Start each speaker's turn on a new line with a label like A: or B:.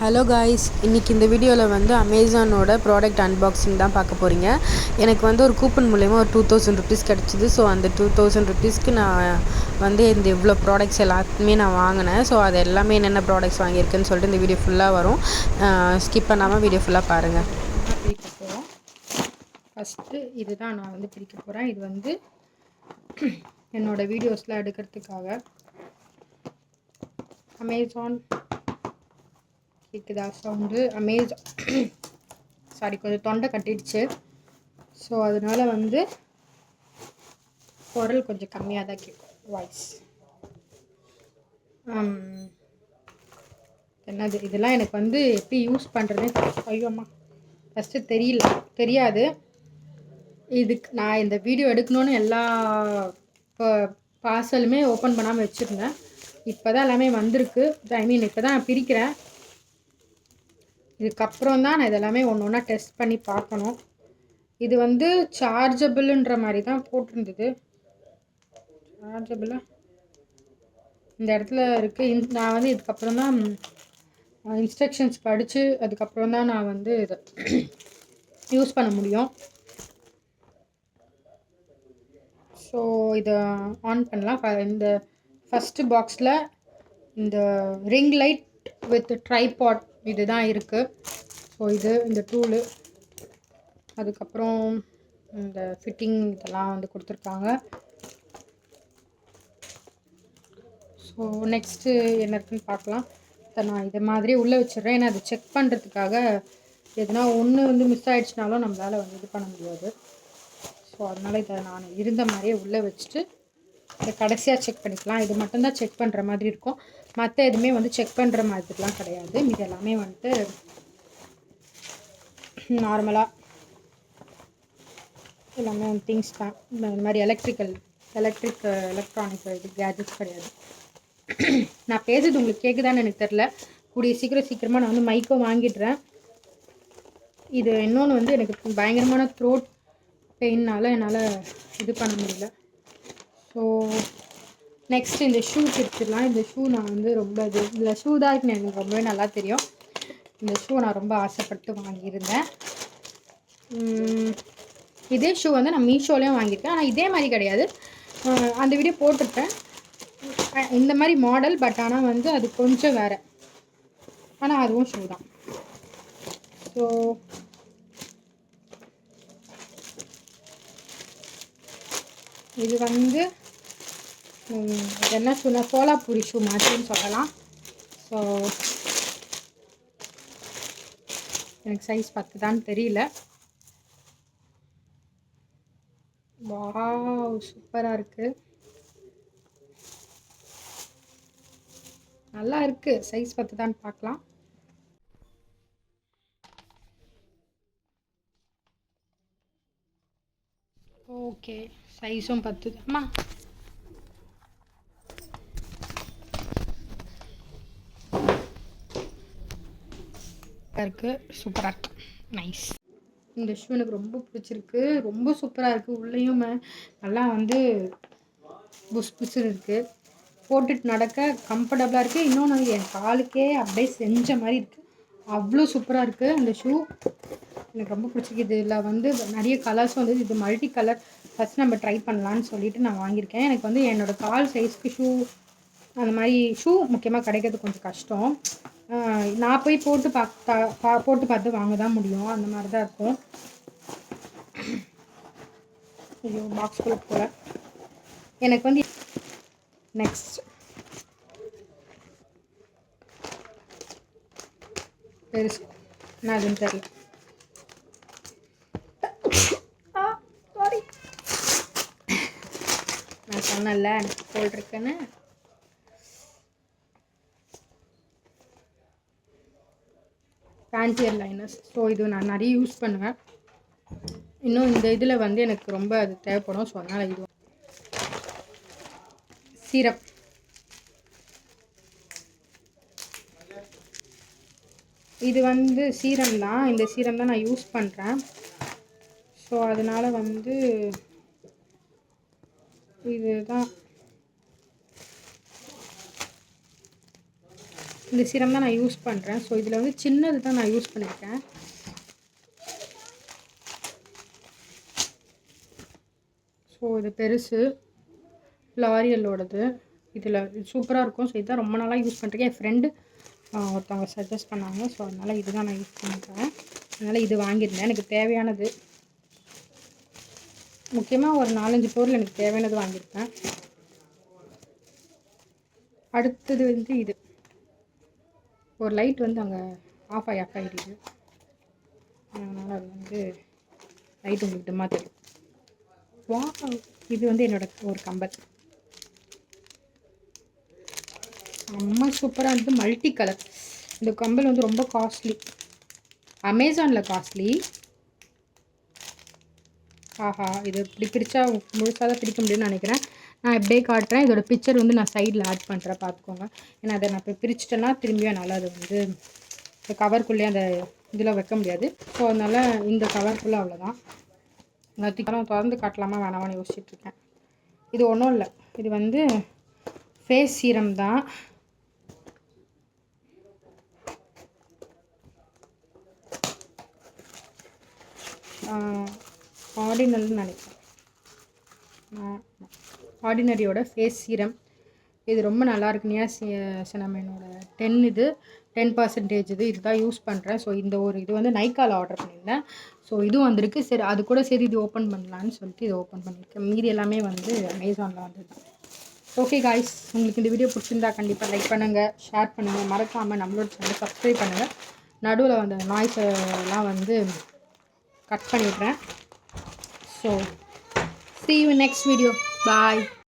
A: Hello guys, இன்றைக்கி இந்த வீடியோவில் வந்து அமேசானோட ப்ராடக்ட் அன்பாக்சிங் தான் பார்க்க போகிறீங்க. எனக்கு வந்து ஒரு கூப்பன் மூலயமா ஒரு 2000 ருபீஸ் கிடச்சிது. ஸோ அந்த 2000 ருபீஸ்க்கு நான் வந்து இந்த இவ்வளோ ப்ராடக்ட்ஸ் எல்லாத்தையுமே நான் வாங்கினேன். ஸோ அது எல்லாமே என்னென்ன ப்ராடக்ட்ஸ் வாங்கியிருக்குன்னு சொல்லிட்டு இந்த வீடியோ ஃபுல்லாக வரும். ஸ்கிப் பண்ணாமல் வீடியோ ஃபுல்லாக பாருங்கள்.
B: பிரிக்க போகிறோம். ஃபஸ்ட்டு இது தான் நான் வந்து பிரிக்க போகிறேன். இது வந்து என்னோடய வீடியோஸ்லாம் எடுக்கிறதுக்காக அமேசான் கேட்குதா சவுண்டு? அமேசான் சாரி, கொஞ்சம் தொண்டை கட்டிடுச்சு. ஸோ அதனால் வந்து குரல் கொஞ்சம் கம்மியாக தான் கேட்கும், வாய்ஸ். என்னது இதெல்லாம் எனக்கு வந்து எப்படி யூஸ் பண்ணுறதுன்னு ஐயோம்மா ஃபஸ்ட்டு தெரியாது. இதுக்கு நான் இந்த வீடியோ எடுக்கணுன்னு எல்லா பார்சலுமே ஓப்பன் பண்ணாமல் வச்சுருந்தேன். இப்போ தான் எல்லாமே வந்திருக்கு. இப்போ தான் நான் பிரிக்கிறேன். இதுக்கப்புறம் தான் நான் இதெல்லாமே ஒன்று ஒன்றா டெஸ்ட் பண்ணி பார்க்கணும். இது வந்து சார்ஜபிள்ன்ற மாதிரி தான் போட்டிருந்தது. சார்ஜபிளாக இந்த இடத்துல இருக்குது. நான் வந்து இதுக்கப்புறம் தான் இன்ஸ்ட்ரக்ஷன்ஸ் படித்து அதுக்கப்புறம் தான் நான் வந்து இதை யூஸ் பண்ண முடியும். ஸோ இதை ஆன் பண்ணலாம். இந்த ஃபஸ்ட்டு பாக்ஸில் இந்த ரிங் லைட் வித் ட்ரைபாட் இது தான் இருக்குது. ஸோ இந்த டூலு, அதுக்கப்புறம் இந்த ஃபிட்டிங் இதெல்லாம் வந்து கொடுத்துருக்காங்க. ஸோ நெக்ஸ்ட்டு என்ன இருக்குன்னு பார்க்கலாம். இதை நான் இதை மாதிரியே உள்ளே வச்சிடுறேன். ஏன்னா அதை செக் பண்ணுறதுக்காக எதுனா ஒன்று வந்து மிஸ் ஆகிடுச்சினாலும் நம்மளால் வந்து இது பண்ண முடியாது. ஸோ அதனால் இதை நான் இருந்த மாதிரியே உள்ளே வச்சுட்டு இதை கடைசியாக செக் பண்ணிக்கலாம். இது மட்டும்தான் செக் பண்ணுற மாதிரி இருக்கும். மற்ற எதுவுமே வந்து செக் பண்ணுற மாதிரிலாம் கிடையாது. இது எல்லாமே வந்துட்டு நார்மலாக எல்லாமே திங்ஸ் தான். இந்த மாதிரி எலக்ட்ரானிக் இது கேஜெட்ஸ் கிடையாது. நான் பேசுறது உங்களுக்கு கேட்குதான்னு எனக்கு தெரில. கூடிய சீக்கிரமாக நான் வந்து மைக்கும் வாங்கிடுறேன். இது இன்னொன்று வந்து எனக்கு பயங்கரமான த்ரோட் பெயின்னால் என்னால் இது பண்ண முடியல. ஸோ நெக்ஸ்ட் இந்த ஷூ பிரிச்சிடலாம். இந்த ஷூ நான் வந்து ரொம்ப இந்த ஷூ தான் எனக்கு ரொம்பவே நல்லா தெரியும். இந்த ஷூ நான் ரொம்ப ஆசைப்பட்டு வாங்கியிருந்தேன். இதே ஷூ வந்து நான் மீஷோலேயும் வாங்கியிருக்கேன். ஆனால் இதே மாதிரி கிடையாது. அந்த வீடியோ போட்டிருப்பேன். இந்த மாதிரி மாடல், பட் ஆனால் வந்து அது கொஞ்சம் வேறு. ஆனால் அதுவும் ஷூ தான். ஸோ இது வந்து என்ன ஷூனா சோலாப்பூரி ஷூ மாதிரின்னு சொல்லலாம். ஸோ எனக்கு சைஸ் 10 தான் தெரியல. வாவ், சூப்பராக இருக்குது, நல்லா இருக்குது. சைஸ் 10 தான் பார்க்கலாம். ஓகே, சைஸும் 10 அம்மா. இருக்குது, சூப்பராக இருக்குது, நைஸ். இந்த ஷூ எனக்கு ரொம்ப பிடிச்சிருக்கு, ரொம்ப சூப்பராக இருக்குது. உள்ளேயும் நல்லா வந்து புஷ் இருக்குது. போட்டுட்டு நடக்க கம்ஃபர்டபுளாக இருக்குது. இன்னொன்று என் காலுக்கே அப்படியே செஞ்ச மாதிரி இருக்குது. அவ்வளோ சூப்பராக இருக்குது அந்த ஷூ. எனக்கு ரொம்ப பிடிச்சிருக்கு. இதில் வந்து நிறைய கலர்ஸ் வந்து இது மல்டி கலர். ஃபஸ்ட் நம்ம ட்ரை பண்ணலான்னு சொல்லிட்டு நான் வாங்கியிருக்கேன். எனக்கு வந்து என்னோடய கால் சைஸ்க்கு ஷூ அந்த மாதிரி ஷூ முக்கியமாக கிடைக்கிறது கொஞ்சம் கஷ்டம். நான் போய் போட்டு பார்த்து வாங்க தான் முடியும். அந்த மாதிரி தான் இருக்கும். ஐயோ, பாக்ஸ்குள்ளே போல. எனக்கு வந்து நெக்ஸ்ட் பெருசு நான் அதுன்னு தெரியல. சாரி, நான் சொன்னல எனக்கு கோல்ட் இருக்குன்னு. Fancy liners. ஸோ இது நான் நிறைய யூஸ் பண்ணுவேன். இன்னும் இந்த இதில் வந்து எனக்கு ரொம்ப அது தேவைப்படும். ஸோ அதனால் இது சீரம். இது வந்து சீரம் தான். இந்த சீரம் தான் நான் யூஸ் பண்ணுறேன். ஸோ அதனால் வந்து இதுதான் இந்த சீரம் தான் நான் யூஸ் பண்ணுறேன். ஸோ இதில் வந்து சின்னது தான் நான் யூஸ் பண்ணியிருக்கேன். ஸோ இது பெருசு, லாரியலோடது. இதில் சூப்பராக இருக்கும். ஸோ இதுதான் ரொம்ப நாளாக யூஸ் பண்ணிருக்கேன். என் ஃப்ரெண்டு ஒருத்தவங்க சஜஸ்ட் பண்ணாங்க. ஸோ அதனால் இது தான் நான் யூஸ் பண்ணுறேன். அதனால் இது வாங்கியிருந்தேன். எனக்கு தேவையானது முக்கியமாக ஒரு 4-5 பொருள் எனக்கு தேவையானது வாங்கியிருப்பேன். அடுத்தது வந்து இது ஒரு லைட் வந்து அங்கே ஆஃப் ஆகிடுது. அதனால் அது வந்து லைட் உங்களுக்கு டிம்மா தெரியும். இது வந்து என்னோட ஒரு கம்பல். ரொம்ப சூப்பராக இருந்தது. Multi colour. இந்த கம்பல் வந்து ரொம்ப காஸ்ட்லி, அமேசானில் காஸ்ட்லி. ஆஹா, இது இப்படி பிரித்தா முழுசாக தான் பிரிக்க முடியும்னு நினைக்கிறேன். நான் எப்படியே காட்டுறேன். இதோட பிக்சர் வந்து நான் சைடில் ஆட் பண்ணுறேன், பார்த்துக்கோங்க. ஏன்னா அதை நான் இப்போ பிரிச்சிட்டேன்னா திரும்பியும் என்னால் அது வந்து இந்த கவருக்குள்ளேயே அந்த இதில் வைக்க முடியாது. ஸோ அதனால் இந்த கவருக்குள்ளே அவ்வளோதான். எல்லாத்தையும் திறந்து காட்டலாமா வேணாமான்னு யோசிச்சுட்ருக்கேன். இது ஒன்றும் இல்லை, இது வந்து ஃபேஸ் சீரம் தான். ஆர்டினரின்னு நினைக்கிறேன். ஆர்டினரியோட ஃபேஸ் சீரம். இது ரொம்ப நல்லாயிருக்கு. நியாசினமைனோட 10% இது இதுதான் யூஸ் பண்ணுறேன். ஸோ இந்த ஒரு இது வந்து நைக்காவில் ஆர்டர் பண்ணியிருந்தேன். ஸோ இதுவும் வந்திருக்கு. சரி, அது கூட சரி இது ஓப்பன் பண்ணலான்னு சொல்லிட்டு இது ஓப்பன் பண்ணியிருக்கேன். மீதி எல்லாமே வந்து அமேசானில் வந்தது. ஓகே காய்ஸ், உங்களுக்கு இந்த வீடியோ பிடிச்சிருந்தா கண்டிப்பாக லைக் பண்ணுங்கள், ஷேர் பண்ணுங்கள், மறக்காமல் நம்மளோட சேனலை சப்ஸ்கிரைப் பண்ணுங்கள். நடுவில் வந்த நாய்ஸ் எல்லாம் வந்து கட் பண்ணிடுறேன். So see you in next video. Bye.